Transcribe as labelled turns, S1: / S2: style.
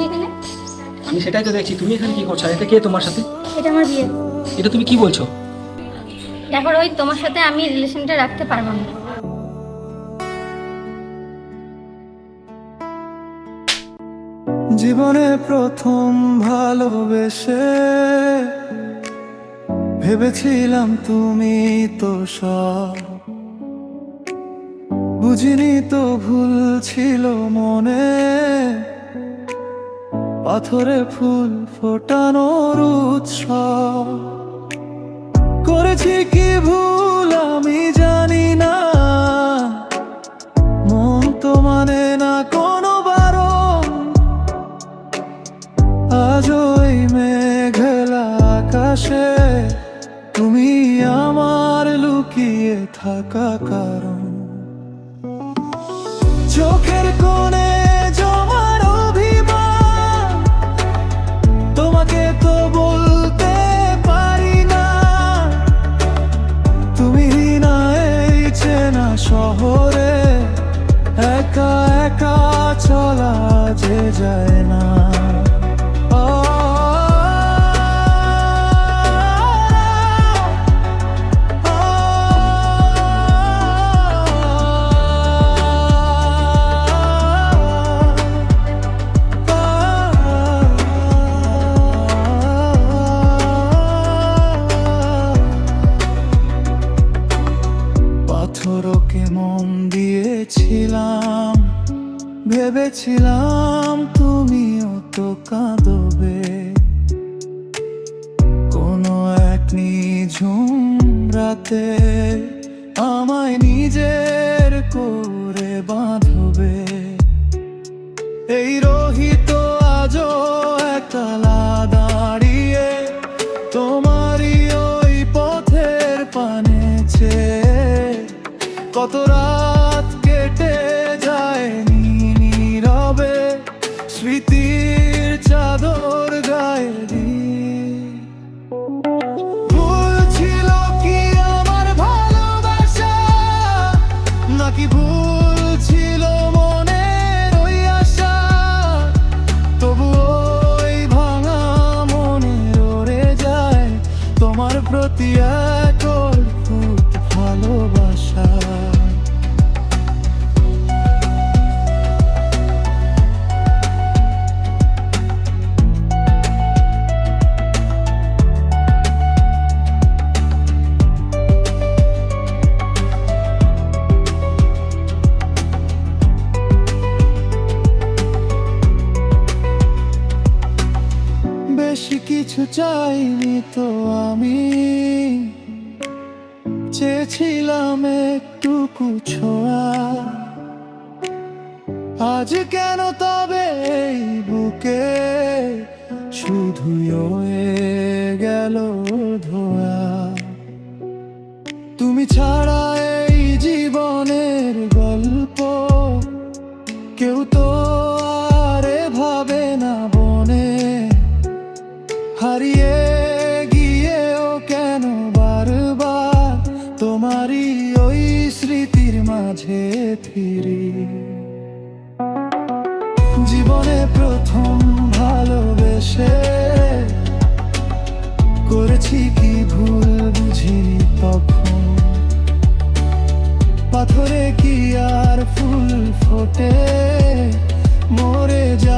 S1: এখানে?
S2: আমি সেটাই তো দেখছি, তুমি এখানে কি করছো? আর এটা কে তোমার সাথে?
S1: এটা আমার বিয়ে।
S2: এটা তুমি কি বলছো?
S1: দেখো রোহিত, তোমার সাথে আমি রিলেশনটা রাখতে পারবো না।
S3: জীবনে প্রথম ভালোবেসে ভেবেছিলাম তুমি তো সব, বুঝিনি তো ভুল ছিল মনে, পাথরে ফুল ফোটানোর উৎসব। করেছি কি ভুল আমি জানি না, মন তো মানে না কোনো বারণ। আজ ওই মেঘলা আকাশে তুমি আমার লুকিয়ে থাকা কারণ। চোখের কোণে জমার অভিমান, তোমাকে তো বলতে পারি না। তুমি না এই চেনা শহরে একা একা চলা যে যায় না। পাথরকে মন দিয়েছিলাম, ভেবেছিলাম তুমিও তো কাঁদবে। কোনো এক নিঝুম রাতে আমায় নিজের করে বাঁধবে। এই রোহিত আজও একলা দাঁড়িয়ে তোমারই ওই পথের পানে চেয়ে। কত রাত কেটে যায় নীরবে স্মৃতির চাদর গায়ে দিয়ে। ভুল ছিল কি আমার ভালোবাসা, নাকি ভুল ছিল মনের ওই আশা? তবু ওই ভাঙা মনে রয়ে যায় তোমার প্রতি এক অদ্ভুত ভালোবাসা। বেশি কিছু চাইনি তো আমি, চেয়েছিলাম একটুকু ছোঁয়া। আজ কেন তবে এই বুকে শুধুই হয়ে গেল ধোয়া? তুমি ছাড়া এই জীবনের গল্প কেউ তো আর ভাবে না বনে। হারিয়ে গিয়েও কেন বারবার তোমারই ওই স্মৃতির মাঝে ফিরি। জীবনে প্রথম ভালোবেসে করেছি কি ভুল বুঝিনি তখন। পাথরে কি আর ফুল ফোটে, মরে যা